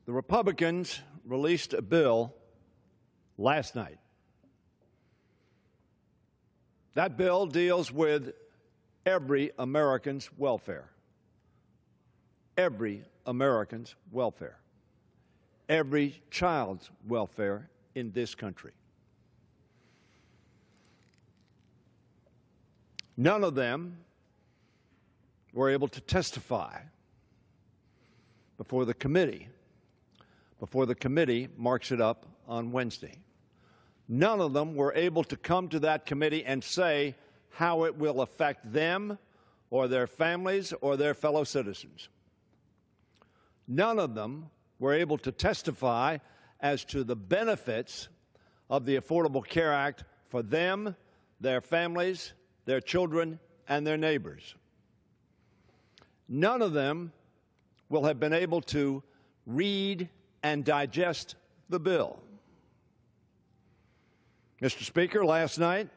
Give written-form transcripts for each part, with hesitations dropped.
The Republicans released a bill last night. That bill deals with every American's welfare. Every American's welfare. Every child's welfare in this country. None of them were able to testify before the committee marks it up on Wednesday. None of them were able to come to that committee and say how it will affect them or their families or their fellow citizens. None of them were able to testify as to the benefits of the Affordable Care Act for them, their families, their children, and their neighbors. None of them will have been able to read and digest the bill. Mr. Speaker, last night,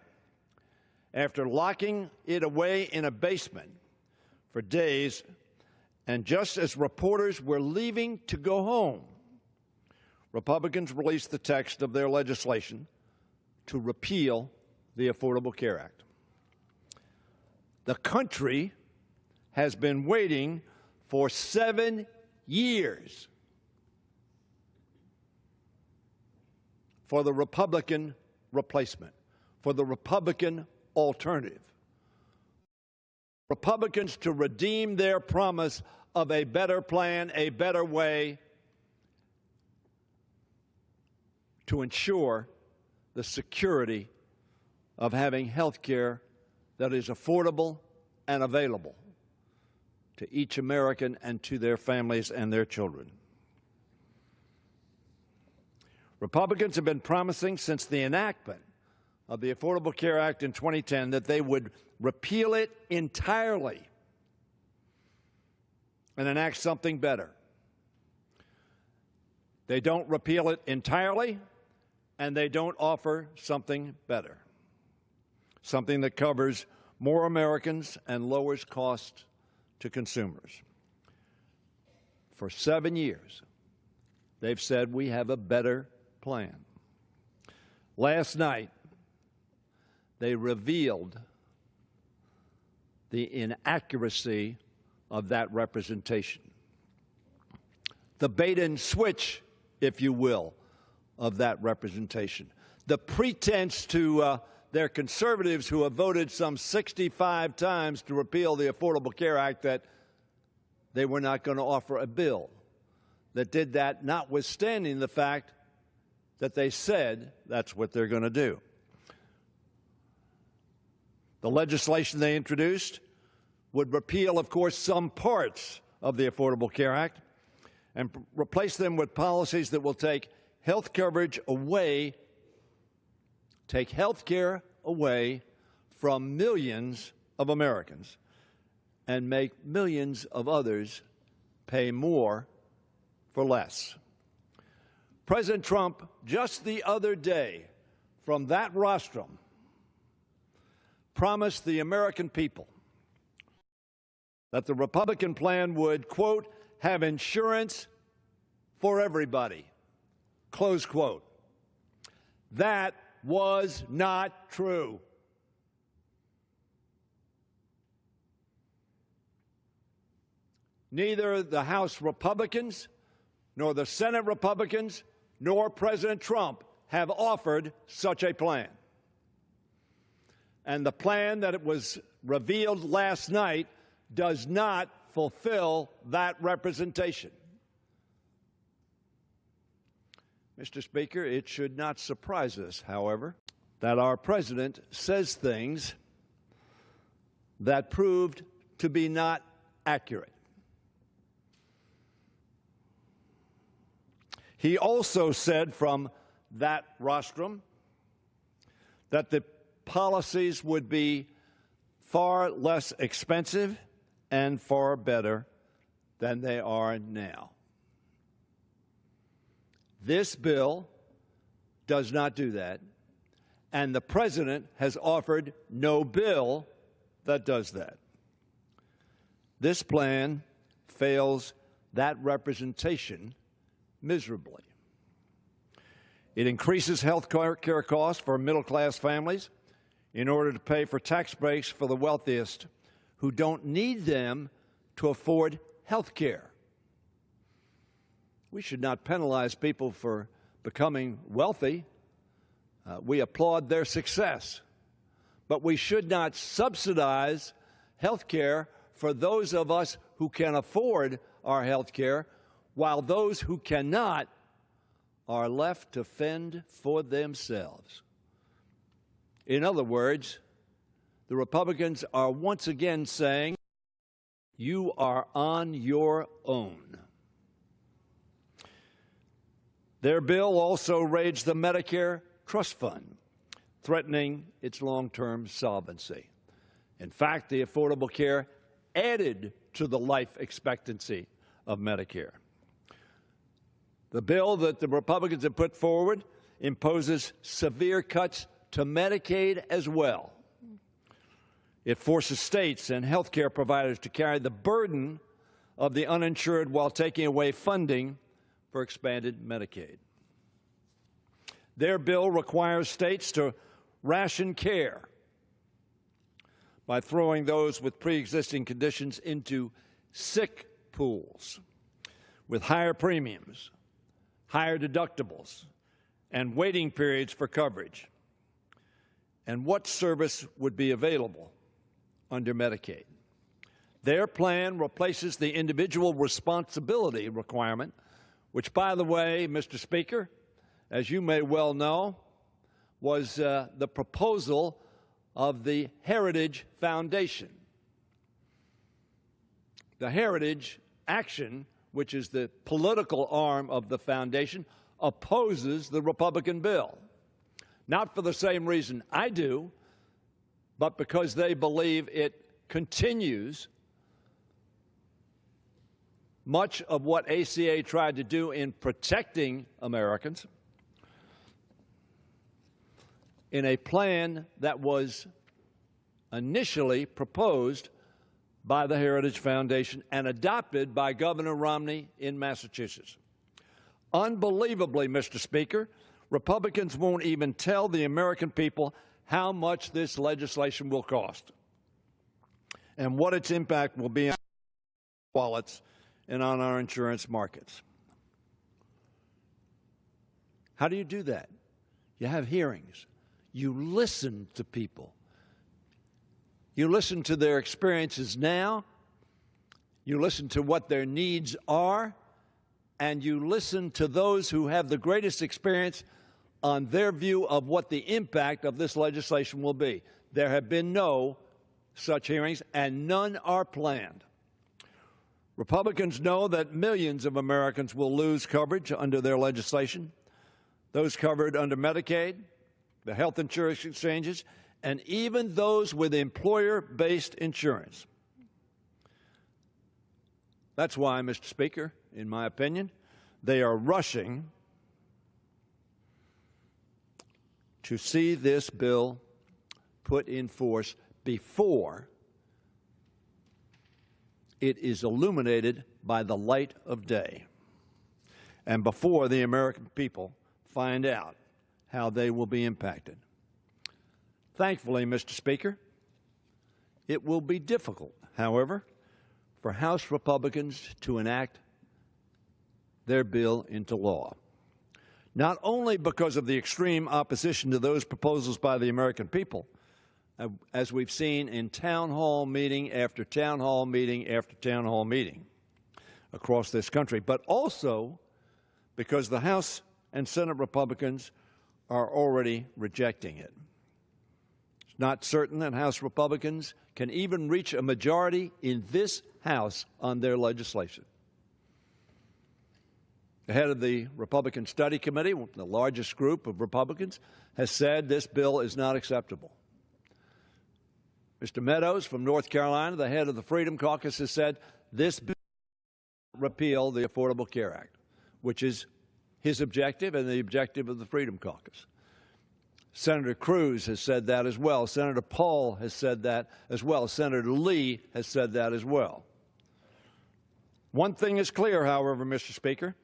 after locking it away in a basement for days, and just as reporters were leaving to go home, Republicans released the text of their legislation to repeal the Affordable Care Act. The country has been waiting for 7 years for the Republican replacement, for the Republican alternative. Republicans to redeem their promise of a better plan, a better way to ensure the security of having health care that is affordable and available to each American and to their families and their children. Republicans have been promising since the enactment of the Affordable Care Act in 2010 that they would repeal it entirely and enact something better. They don't repeal it entirely, and they don't offer something better, something that covers more Americans and lowers costs to consumers. For 7 years, they've said we have a better plan. Last night, they revealed the inaccuracy of that representation. The bait and switch, if you will, of that representation. The pretense to their conservatives who have voted some 65 times to repeal the Affordable Care Act that they were not going to offer a bill that did that, notwithstanding the fact that they said that's what they're going to do. The legislation they introduced would repeal, of course, some parts of the Affordable Care Act and replace them with policies that will take health coverage away, take health care away from millions of Americans and make millions of others pay more for less. President Trump, just the other day, from that rostrum, promised the American people that the Republican plan would, quote, have insurance for everybody, close quote. That was not true. Neither the House Republicans, nor the Senate Republicans, nor President Trump have offered such a plan. And the plan that was revealed last night does not fulfill that representation. Mr. Speaker, it should not surprise us, however, that our president says things that proved to be not accurate. He also said from that rostrum that the policies would be far less expensive and far better than they are now. This bill does not do that, and the President has offered no bill that does that. This plan fails that representation miserably. It increases health care costs for middle-class families in order to pay for tax breaks for the wealthiest who don't need them to afford health care. We should not penalize people for becoming wealthy. We applaud their success. But we should not subsidize health care for those of us who can afford our health care, while those who cannot are left to fend for themselves. In other words, the Republicans are once again saying, you are on your own. Their bill also raised the Medicare Trust Fund, threatening its long-term solvency. In fact, the Affordable Care added to the life expectancy of Medicare. The bill that the Republicans have put forward imposes severe cuts to Medicaid as well. It forces states and health care providers to carry the burden of the uninsured while taking away funding for expanded Medicaid. Their bill requires states to ration care by throwing those with pre-existing conditions into sick pools with higher premiums, higher deductibles, and waiting periods for coverage. And what service would be available under Medicaid? Their plan replaces the individual responsibility requirement, which, by the way, Mr. Speaker, as you may well know, was the proposal of the Heritage Foundation. The Heritage Action, which is the political arm of the foundation, opposes the Republican bill. Not for the same reason I do, but because they believe it continues much of what ACA tried to do in protecting Americans in a plan that was initially proposed by the Heritage Foundation and adopted by Governor Romney in Massachusetts. Unbelievably, Mr. Speaker, Republicans won't even tell the American people how much this legislation will cost and what its impact will be on our wallets and on our insurance markets. How do you do that? You have hearings. You listen to people. You listen to their experiences now. You listen to what their needs are. And you listen to those who have the greatest experience on their view of what the impact of this legislation will be. There have been no such hearings, and none are planned. Republicans know that millions of Americans will lose coverage under their legislation, those covered under Medicaid, the health insurance exchanges, and even those with employer-based insurance. That's why, Mr. Speaker, in my opinion, they are rushing to see this bill put in force before it is illuminated by the light of day and before the American people find out how they will be impacted. Thankfully, Mr. Speaker, it will be difficult, however, for House Republicans to enact their bill into law, not only because of the extreme opposition to those proposals by the American people, as we've seen in town hall meeting after town hall meeting after town hall meeting across this country, but also because the House and Senate Republicans are already rejecting it. It's not certain that House Republicans can even reach a majority in this House on their legislation. The head of the Republican Study Committee, the largest group of Republicans, has said this bill is not acceptable. Mr. Meadows from North Carolina, the head of the Freedom Caucus, has said this bill will repeal the Affordable Care Act, which is his objective and the objective of the Freedom Caucus. Senator Cruz has said that as well. Senator Paul has said that as well. Senator Lee has said that as well. One thing is clear, however, Mr. Speaker.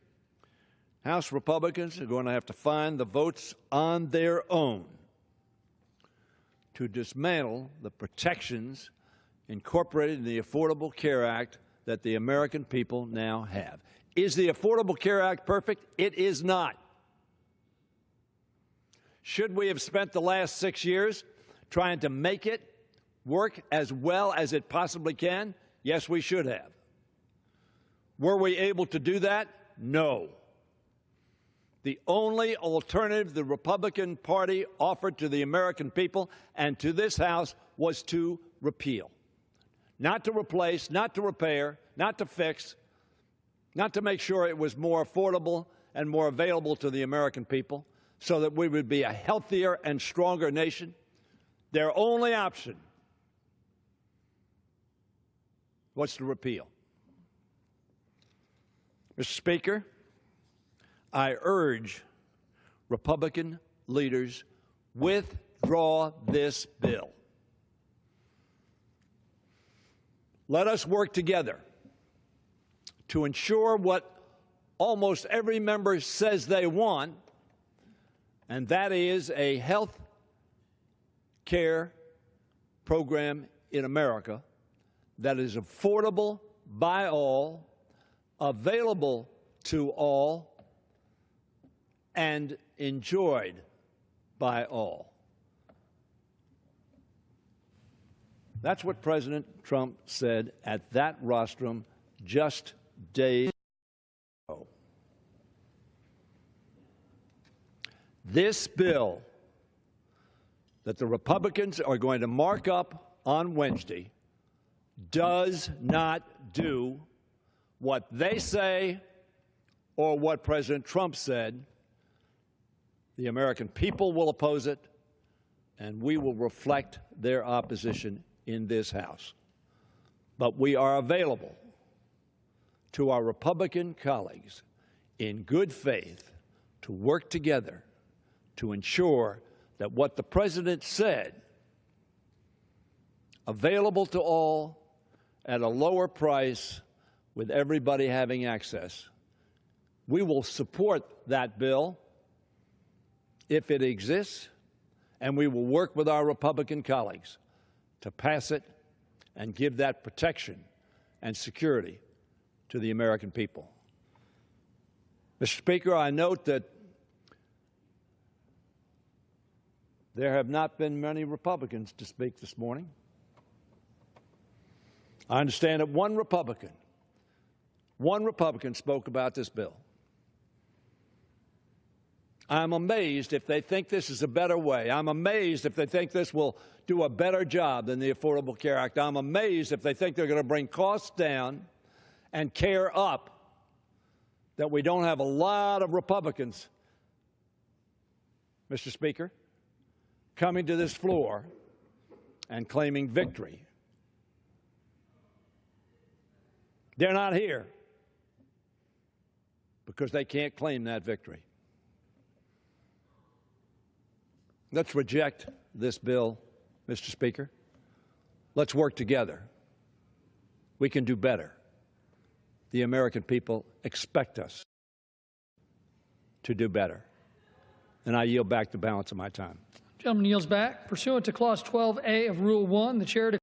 House Republicans are going to have to find the votes on their own to dismantle the protections incorporated in the Affordable Care Act that the American people now have. Is the Affordable Care Act perfect? It is not. Should we have spent the last 6 years trying to make it work as well as it possibly can? Yes, we should have. Were we able to do that? No. The only alternative the Republican Party offered to the American people and to this House was to repeal. Not to replace, not to repair, not to fix, not to make sure it was more affordable and more available to the American people so that we would be a healthier and stronger nation. Their only option was to repeal. Mr. Speaker, I urge Republican leaders, withdraw this bill. Let us work together to ensure what almost every member says they want, and that is a health care program in America that is affordable by all, available to all, and enjoyed by all. That's what President Trump said at that rostrum just days ago. This bill that the Republicans are going to mark up on Wednesday does not do what they say or what President Trump said. The American people will oppose it, and we will reflect their opposition in this House. But we are available to our Republican colleagues in good faith to work together to ensure that what the President said, available to all at a lower price with everybody having access, we will support that bill if it exists, and we will work with our Republican colleagues to pass it and give that protection and security to the American people. Mr. Speaker, I note that there have not been many Republicans to speak this morning. I understand that one Republican spoke about this bill. I'm amazed if they think this is a better way. I'm amazed if they think this will do a better job than the Affordable Care Act. I'm amazed if they think they're going to bring costs down and care up, that we don't have a lot of Republicans, Mr. Speaker, coming to this floor and claiming victory. They're not here because they can't claim that victory. Let's reject this bill, Mr. Speaker. Let's work together. We can do better. The American people expect us to do better. And I yield back the balance of my time. The gentleman yields back. Pursuant to Clause 12A of Rule 1, the chair